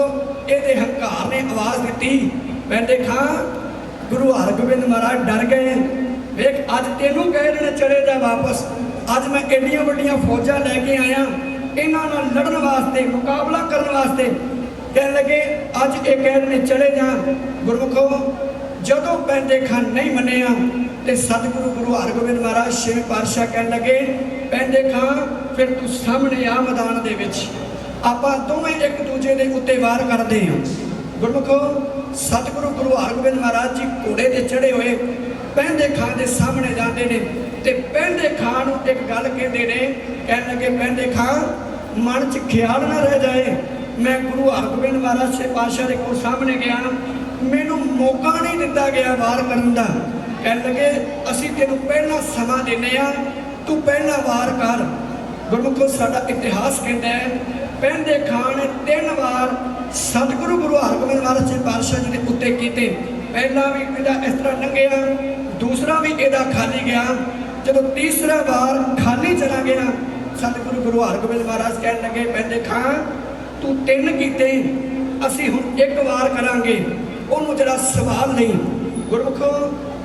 ਇਹਦੇ ਹੰਕਾਰ ਨੇ ਆਵਾਜ਼ ਦਿੱਤੀ, ਕਹਿੰਦੇ ਖਾਂ ਗੁਰੂ ਹਰਗੋਬਿੰਦ ਮਹਾਰਾਜ ਡਰ ਗਏ, ਵੇਖ ਅੱਜ ਤੈਨੂੰ ਕਹਿ ਰਹੇ ਨੇ ਚਲੇ ਜਾ ਵਾਪਸ, ਅੱਜ ਮੈਂ ਐਡੀਆਂ ਵੱਡੀਆਂ ਫੌਜਾਂ ਲੈ ਕੇ ਆਇਆ ਇਹਨਾਂ ਨਾਲ ਲੜਨ ਵਾਸਤੇ, ਮੁਕਾਬਲਾ ਕਰਨ ਵਾਸਤੇ। ਕਹਿਣ ਲੱਗੇ ਅੱਜ ਇਹ ਕਹਿ ਰਹੇ ਨੇ ਚਲੇ ਜਾ। ਗੁਰਮੁਖੋ ਜਦੋਂ ਪੈਂਦੇ ਖਾਂ ਨਹੀਂ ਮੰਨਿਆ ਤੇ ਸਤਿਗੁਰੂ ਗੁਰੂ ਹਰਗੋਬਿੰਦ ਮਹਾਰਾਜ ਛੇਵੇਂ ਪਾਤਸ਼ਾਹ ਕਹਿਣ ਲੱਗੇ, ਪੈਂਦੇ ਖਾਂ ਫਿਰ ਤੂੰ ਸਾਹਮਣੇ ਆ ਮੈਦਾਨ ਦੇ ਵਿੱਚ, ਆਪਾਂ ਦੋਵੇਂ ਇੱਕ ਦੂਜੇ ਦੇ ਉੱਤੇ ਵਾਰ ਕਰਦੇ ਹਾਂ। ਗੁਰਮੁਖੋ ਸਤਿਗੁਰੂ ਗੁਰੂ ਹਰਗੋਬਿੰਦ ਮਹਾਰਾਜ ਜੀ ਘੋੜੇ ਤੇ ਚੜੇ ਹੋਏ ਪੈਂਦੇ ਖਾਂ ਦੇ ਸਾਹਮਣੇ ਜਾਂਦੇ ਨੇ ਤੇ ਪੈਂਦੇ ਖਾਂ ਨੂੰ ਇੱਕ ਗੱਲ ਕਹਿੰਦੇ ਨੇ, ਕਹਿਣ ਲੱਗੇ ਪੈਂਦੇ ਖਾਂ ਮਨ 'ਚ ਖਿਆਲ ਨਾ ਰਹਿ ਜਾਏ, ਮੈਂ ਗੁਰੂ ਹਰਗੋਬਿੰਦ ਮਹਾਰਾਜ ਛੇਵੇਂ ਪਾਤਸ਼ਾਹ ਦੇ ਕੋਲ ਸਾਹਮਣੇ ਗਿਆ, ਮੈਨੂੰ ਮੌਕਾ ਨਹੀਂ ਦਿੱਤਾ ਗਿਆ ਵਾਰ ਕਰਨ ਦਾ। ਕਹਿਣ ਲੱਗੇ ਅਸੀਂ ਤੈਨੂੰ ਪਹਿਲਾਂ ਸਮਾਂ ਦਿੰਦੇ ਆ, ਤੂੰ ਪਹਿਲਾਂ ਵਾਰ ਕਰ। ਗੁਰਮੁਖੋ ਸਾਡਾ ਇਤਿਹਾਸ ਕਹਿੰਦਾ ਹੈ ਪੈਂਦੇ ਖਾਂ ਨੇ 3 ਵਾਰ ਸਤਿਗੁਰੂ ਗੁਰੂ ਹਰਗੋਬਿੰਦ ਮਹਾਰਾਜ ਛੇਵੇਂ ਪਾਤਸ਼ਾਹ ਜੀ ਦੇ ਉੱਤੇ ਕੀਤੇ। ਪਹਿਲਾ ਵੀ ਇਹਦਾ ਇਸ ਤਰ੍ਹਾਂ ਲੰਘਿਆ, ਦੂਸਰਾ ਵੀ ਇਹਦਾ ਖਾਲੀ ਗਿਆ, ਜਦੋਂ ਤੀਸਰਾ ਵਾਰ ਖਾਲੀ ਚਲਾ ਗਿਆ ਸਤਿਗੁਰੂ ਗੁਰੂ ਹਰਗੋਬਿੰਦ ਮਹਾਰਾਜ ਕਹਿਣ ਲੱਗੇ ਪੈਂਦੇ ਖਾਂ ਤੂੰ 3 ਕੀਤੇ, ਅਸੀਂ ਹੁਣ 1 ਵਾਰ ਕਰਾਂਗੇ, ਉਹਨੂੰ ਜਿਹੜਾ ਸਵਾਲ ਨਹੀਂ। ਗੁਰਮੁਖੋ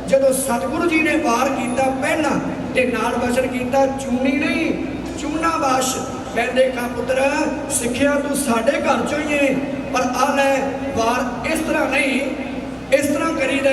ਜਦੋਂ ਸਤਿਗੁਰੂ ਜੀ ਨੇ ਵਾਰ ਕੀਤਾ ਪਹਿਲਾਂ ਤੇ ਨਾਲ ਵਚਨ ਕੀਤਾ ਚੂਨੀ ਨਹੀਂ ਚੂਨਾ ਬਾਸ਼। ਕਹਿੰਦੇ ਖਾਂ ਪੁੱਤਰ ਸਿੱਖਿਆ ਤੂੰ ਸਾਡੇ ਘਰ ਚੋਂ ਹੀ ਹੈ, ਪਰ ਆ ਲੈ ਵਾਰ ਇਸ ਤਰ੍ਹਾਂ ਨਹੀਂ, ਇਸ ਤਰ੍ਹਾਂ ਕਰੀਦਾ।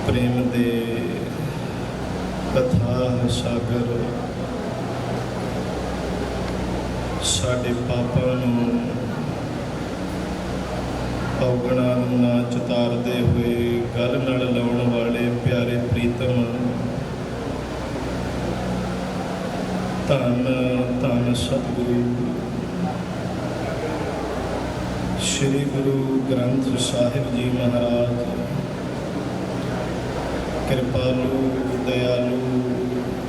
ਪ੍ਰੇਮ ਦੇ ਕਥਾ ਸਾਗਰ ਸਾਡੇ ਪਾਪਾਂ ਨੂੰ ਔਗਣਾਂ ਨੂੰ ਨਾ ਚਿਤਾਰਦੇ ਹੋਏ ਗੱਲ ਨਾਲ ਲਾਉਣ ਵਾਲੇ ਪਿਆਰੇ ਪ੍ਰੀਤਮ ਧੰਨ ਧੰਨ ਸਤਿਗੁਰੂ ਸ੍ਰੀ ਗੁਰੂ ਗ੍ਰੰਥ ਸਾਹਿਬ ਜੀ ਮਹਾਰਾਜ ਕਿਰਪਾਲੂ ਦਇਆਲੂ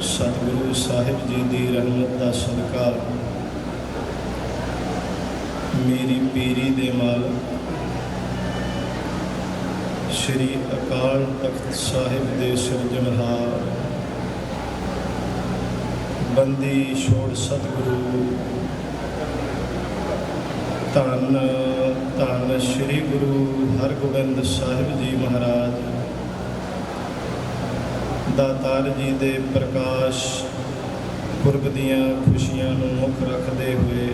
ਸਤਿਗੁਰੂ ਸਾਹਿਬ ਜੀ ਦੀ ਰਹਿਮਤ ਦਾ ਸਦਕਾ ਮੇਰੀ ਪੀਰੀ ਦੇ ਮਾਲਕ ਸ਼੍ਰੀ ਅਕਾਲ ਤਖਤ ਸਾਹਿਬ ਦੇ ਸਿਰਜਣਹਾਰ ਬੰਦੀ ਛੋੜ ਸਤਿਗੁਰੂ ਧੰਨ ਧੰਨ ਸ਼੍ਰੀ ਗੁਰੂ ਹਰਗੋਬਿੰਦ ਸਾਹਿਬ ਜੀ ਮਹਾਰਾਜ ਦਾਤਾਰ ਜੀ ਦੇ ਪ੍ਰਕਾਸ਼ ਪੁਰਬ ਦੀਆਂ ਖੁਸ਼ੀਆਂ ਨੂੰ ਮੁੱਖ ਰੱਖਦੇ ਹੋਏ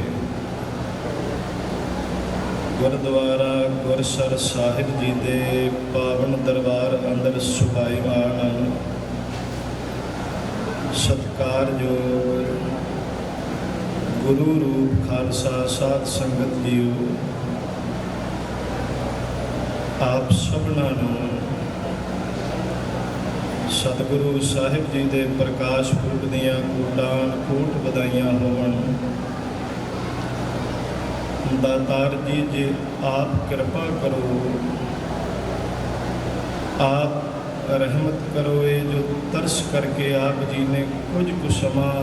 ਗੁਰਦੁਆਰਾ ਗੁਰਸਰ ਸਾਹਿਬ ਜੀ ਦੇ ਪਾਵਨ ਦਰਬਾਰ ਅੰਦਰ ਸੁਭਾਈਮਾਨ ਸਤਿਕਾਰਯੋਗ ਗੁਰੂ ਰੂਪ ਖਾਲਸਾ ਸਾਧ ਸੰਗਤ ਜੀਓ, ਆਪ ਸਭਨਾਂ ਨੂੰ ਸਤਿਗੁਰੂ ਸਾਹਿਬ ਜੀ ਦੇ ਪ੍ਰਕਾਸ਼ ਪੁਰਬ ਦੀਆਂ ਕੋਟ ਵਧਾਈਆਂ ਹੋਵਣ। ਦਾਤਾਰ ਜੀ ਜੇ ਆਪ ਕਿਰਪਾ ਕਰੋ, ਆਪ ਰਹਿਮਤ ਕਰੋ। ਇਹ ਜੋ ਤਰਸ ਕਰਕੇ ਆਪ ਜੀ ਨੇ ਕੁਝ ਕੁ ਸਮਾਂ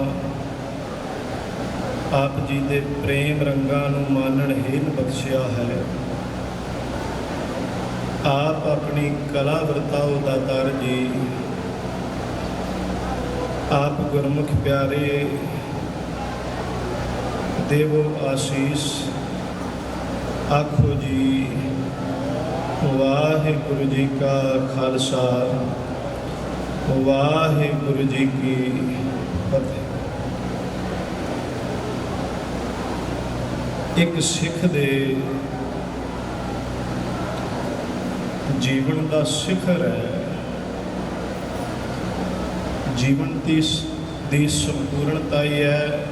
ਆਪ ਜੀ ਦੇ ਪ੍ਰੇਮ ਰੰਗਾਂ ਨੂੰ ਮਾਨਣ ਹੀਨ ਬਖਸ਼ਿਆ ਹੈ, ਆਪ ਆਪਣੀ ਕਲਾ ਵਰਤਾਓ ਦਾਤਾਰ ਜੀ। ਆਪ ਗੁਰਮੁਖ ਪਿਆਰੇ ਦੇਵੋ ਆਸ਼ੀਸ਼। ਆਖੋ ਜੀ ਵਾਹਿਗੁਰੂ ਜੀ ਕਾ ਖਾਲਸਾ ਵਾਹਿਗੁਰੂ ਜੀ ਕੀ ਫਤਿਹ। ਇੱਕ ਸਿੱਖ ਦੇ ਜੀਵਨ ਦਾ ਸਿਖਰ ਹੈ, ਜੀਵਨ ਦੀ ਸੰਪੂਰਨਤਾ ਹੀ ਹੈ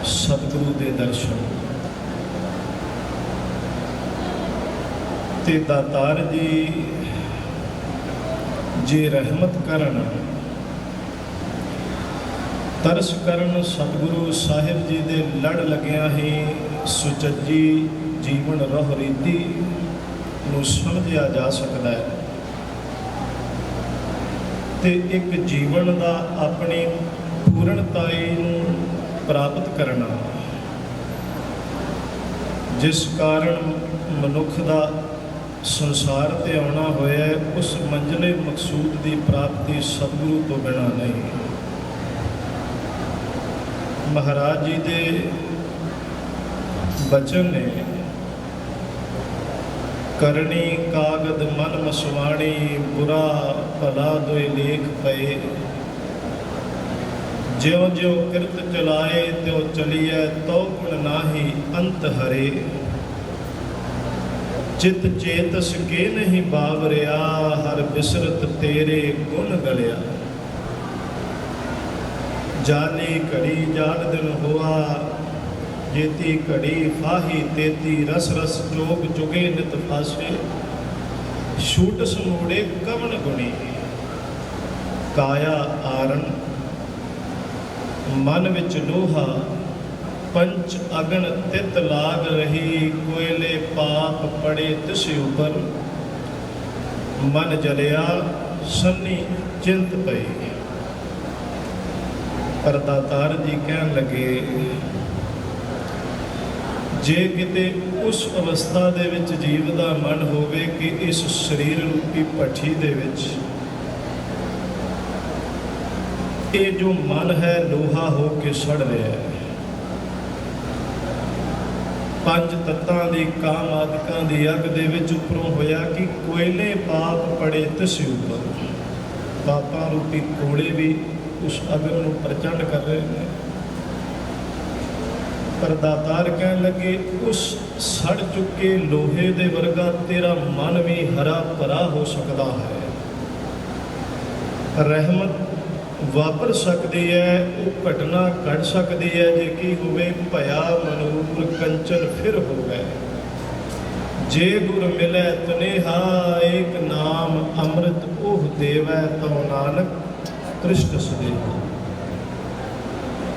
ਸਤਿਗੁਰੂ ਦੇ ਦਰਸ਼ਨ। ਤੇ ਦਾਤਾਰ ਜੀ ਜੇ ਰਹਿਮਤ ਕਰਨ, ਤਰਸ ਕਰਨ, ਸਤਿਗੁਰੂ ਸਾਹਿਬ ਜੀ ਦੇ ਲੜ ਲੱਗਿਆ ਹੀ ਸੁਚੱਜੀ ਜੀਵਨ ਰਹ ਰੀਤੀ ਨੂੰ ਸਮਝਿਆ ਜਾ ਸਕਦਾ ਹੈ। ਤੇ ਇੱਕ ਜੀਵਨ ਦਾ ਆਪਣੀ ਪੂਰਨਤਾਈ ਨੂੰ ਪ੍ਰਾਪਤ ਕਰਨਾ, ਜਿਸ ਕਾਰਨ ਮਨੁੱਖ ਦਾ ਸੰਸਾਰ ਤੇ ਆਉਣਾ ਹੋਇਆ, ਉਸ ਮੰਜ਼ਲੇ ਮਕਸੂਦ ਦੀ ਪ੍ਰਾਪਤੀ ਸਤਿਗੁਰੂ ਤੋਂ ਬਿਨਾਂ ਨਹੀਂ। ਮਹਾਰਾਜ ਜੀ ਦੇ ਬਚਨ ਨੇ, ਕਰਨੀ ਕਾਗਦ ਮਨ ਮਸਵਾਣੀ, ਬੁਰਾ ਭਲਾ ਦੋਇ ਲੇਖ ਪਏ। ਜਿਉ ਜਿਉ ਕਿਰਤ ਚਲਾਏ ਤਿਉ ਚਲੀਐ, ਤਉ ਗੁਣ ਨਾਹੀ ਅੰਤ ਹਰੇ। ਚਿਤ ਚੇਤਸ ਕੇ ਨਹੀਂ ਬਾਵਰਿਆ, ਹਰ ਬਿਸਰਤ ਤੇਰੇ ਗੁਣ ਗਲਿਆ। ਜਾਨੀ ਘੜੀ ਜਾਨ ਦਿਨ ਹੋਆ, ਜੇਤੀ ਘੜੀ ਫਾਹੀ ਤੇਤੀ। ਰਸ ਰਸ ਜੋਗ ਜੁਗੇ ਨਿਤ ਫਾਸੇ, ਛੂਟ ਸਮੂੜੇ ਕਵਣ ਗੁਣੀ। ਕਾਇਆ ਆਰਨ ਮਨ ਵਿੱਚ ਲੋਹਾ, ਪੰਚ ਅਗਨ ਤਿਤ ਲਾਗ ਰਹੀ। ਕੋਇਲੇ ਪਾਪ ਪੜੇ ਤਿਸ ਉਪਰ, ਮਨ ਜਲਿਆ ਸੰਨੀ ਚਿੰਤ ਪਈ। ਪਰ ਦਾਤਾਰ ਜੀ ਕਹਿਣ ਲੱਗੇ, ਜੇ ਕਿਤੇ ਉਸ ਅਵਸਥਾ ਦੇ ਵਿੱਚ ਜੀਵ ਦਾ ਮਨ ਹੋਵੇ ਕਿ ਇਸ ਸਰੀਰ ਰੂਪੀ ਭੱਠੀ ਦੇ ਵਿੱਚ ਇਹ ਜੋ ਮਨ ਹੈ ਲੋਹਾ ਹੋ ਕੇ ਸੜ ਰਿਹਾ ਹੈ, ਪੰਜ ਤੱਤਾਂ ਦੀ ਕਾਮ ਆਦਿਕਾਂ ਦੀ ਅੱਗ ਦੇ ਵਿੱਚ ਉੱਪਰੋਂ ਹੋਇਆ ਕਿ ਕੋਇਲੇ ਪਾਪ ਪੜੇ ਤਿਸ ਉੱਪਰ। ਪਾਪਾਂ ਰੂਪੀ ਕੋਲੇ ਵੀ ਉਸ ਅੱਗ ਨੂੰ ਪ੍ਰਚੰਡ ਕਰ ਰਹੇ ਨੇ। ਪਰ ਦਾਤਾਰ ਕਹਿਣ ਲੱਗੇ, ਉਸ ਸੜ ਚੁੱਕੇ ਲੋਹੇ ਦੇ ਵਰਗਾ ਤੇਰਾ ਮਨ ਵੀ ਹਰਾ ਭਰਾ ਹੋ ਸਕਦਾ ਹੈ। ਰਹਿਮਤ ਵਾਪਰ ਸਕਦੀ ਹੈ, ਉਹ ਘਟਨਾ ਘਟ ਸਕਦੀ ਹੈ ਜੇ ਕੀ ਹੋਵੇ ਭਇਆ ਮਨੂਰ ਕੰਚਨ ਫਿਰ ਹੋਵੇ। ਜੇ ਗੁਰ ਮਿਲੈ ਤਨੇਹਾ, ਏਕ ਨਾਮ ਅੰਮ੍ਰਿਤ ਉਹ ਦੇਵੈ, ਤਉ ਨਾਨਕ ਤ੍ਰਿਸ਼ਟ ਸਦੇ।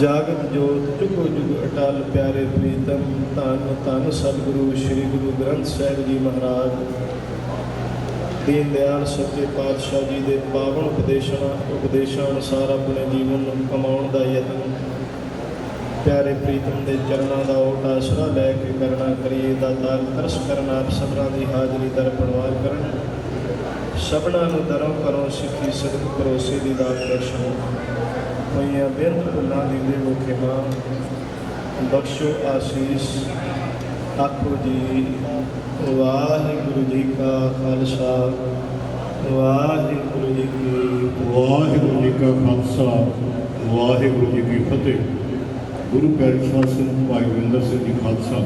ਜਾਗਤ ਜੋਤ ਜੁਗੋ ਜੁਗ ਅਟਲ ਪਿਆਰੇ ਪ੍ਰੀਤਮ ਧੰਨ ਧੰਨ ਸਤਿਗੁਰੂ ਸ੍ਰੀ ਗੁਰੂ ਗ੍ਰੰਥ ਸਾਹਿਬ ਜੀ ਮਹਾਰਾਜ ਦੀਨ ਦਿਆਲ ਸੱਚੇ ਪਾਤਸ਼ਾਹ ਜੀ ਦੇ ਪਾਵਨ ਉਪਦੇਸ਼ਾਂ ਅਨੁਸਾਰ ਆਪਣੇ ਜੀਵਨ ਨੂੰ ਕਮਾਉਣ ਦਾ ਯਤਨ ਪਿਆਰੇ ਪ੍ਰੀਤਮ ਦੇ ਚਰਨਾਂ ਦਾ ਓਟ ਆਸਰਾ ਲੈ ਕੇ ਕਰਨਾ ਕਰੀਏ ਦਾ ਤਰਸ ਕਰਨ ਆਪ ਸਭਨਾਂ ਦੀ ਹਾਜ਼ਰੀ ਦਰ ਪ੍ਰਵਾਨ ਕਰਨ ਸਭਨਾਂ ਨੂੰ ਦਰੋਂ ਕਰੋ ਸਿੱਖੀ ਸਦਕ ਭਰੋਸੇ ਦੀ ਦਾਤ ਦਰਸ਼ਨ ਹੋਈਆਂ ਬੇਅੰਤ ਭੁੱਲਾਂ ਦੀ ਦੇ ਮੁਖੇ ਮਾਂ ਬਖਸ਼ੋ ਆਸੀਸ ਆਖੋ ਜੀ ਵਾਹਿਗੁਰੂ ਜੀ ਕਾ ਖਾਲਸਾ ਵਾਹਿਗੁਰੂ ਜੀ ਕੀ ਵਾਹਿਗੁਰੂ ਜੀ ਕਾ ਖਾਲਸਾ ਵਾਹਿਗੁਰੂ ਜੀ ਕੀ ਫਤਿਹ। ਗੁਰੂ ਪਿਆਰੇ ਸਾਹਿਬ ਸਿੰਘ ਭਾਈ ਵਿੰਦਰ ਸਿੰਘ ਜੀ ਖਾਲਸਾ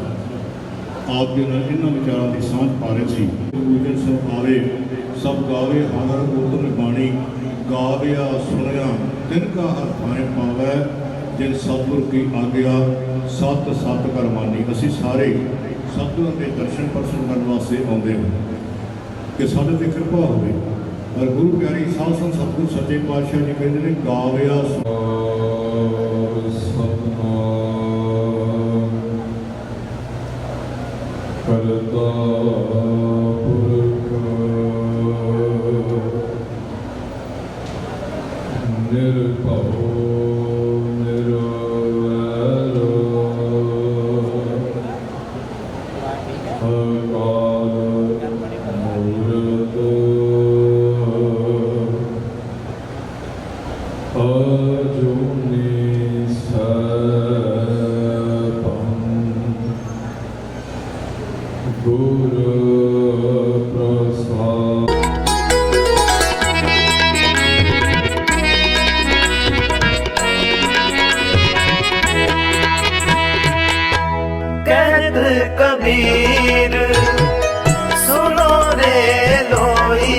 ਆਪ ਜੀ ਨਾਲ ਇਹਨਾਂ ਵਿਚਾਰਾਂ ਦੀ ਸਾਂਝ ਪਾ ਰਹੇ ਸੀ। ਗੁਰੂ ਸਭ ਆਵੇ ਸਭ ਗਾਵੇ ਹਰ ਉਤਮ ਬਾਣੀ ਗਾਵਿਆ ਸੁਣਿਆ ਤਿਨ ਕਾ ਹਰ ਭਾਏ ਪਾਵੈ ਜਿਨ ਸਤਿਗੁਰ ਕੀ ਆਗਿਆ ਸਤ ਸਤ ਕਰ ਮਾਨੀ। ਅਸੀਂ ਸਾਰੇ ਸਤਿਗੁਰਾਂ ਦੇ ਦਰਸ਼ਨ ਪਰਸਨ ਕਰਨ ਵਾਸਤੇ ਆਉਂਦੇ ਹਾਂ ਕਿ ਸਾਡੇ ਤੇ ਕਿਰਪਾ ਹੋਵੇ। ਪਰ ਗੁਰੂ ਪਿਆਰੀ ਸਾਧ ਸੰਗਤ ਸਤਿਗੁਰ ਸੱਚੇ ਪਾਤਸ਼ਾਹ ਜੀ ਕਹਿੰਦੇ ਨੇ ਗਾਵਿਆ ਕਰਤਾ ਪੁਰਖ ਨਿਰਭਉ ਨਿਰਵੈਰ ਅਕਾਲ ਮੂਰਤ ਅਜੂਨੀ ਸੈਭੰ ਗੁਰ ਪ੍ਰਸਾਦ। कहत कबीर सुनो रे लोई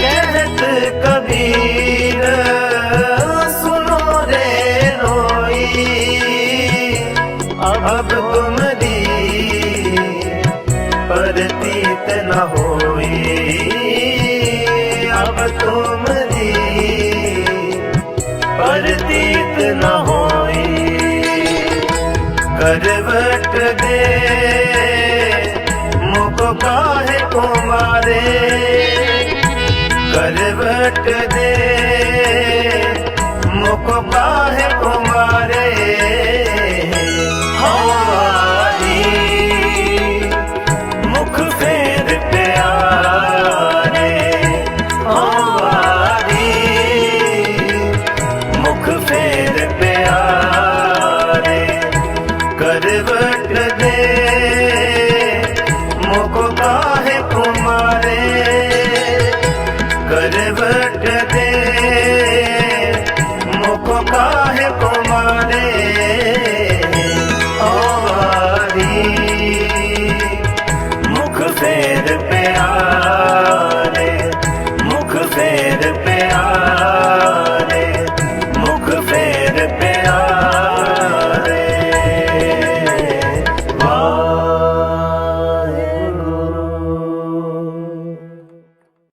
कहत कबीर सुनो रे लोई अब तुम दी प्रतीत न होई अब तुम दी प्रतीत न होई करवट दे मुख काहे को मारे करवट दे मुख काहे को मारे हमारी मुख फेर प्यारे हमारी मुख फेर प्यारे करवट दे मुख काहे कुमारे करवट दे मुख काहे कुमारे आवारी मुख फेर प्यारे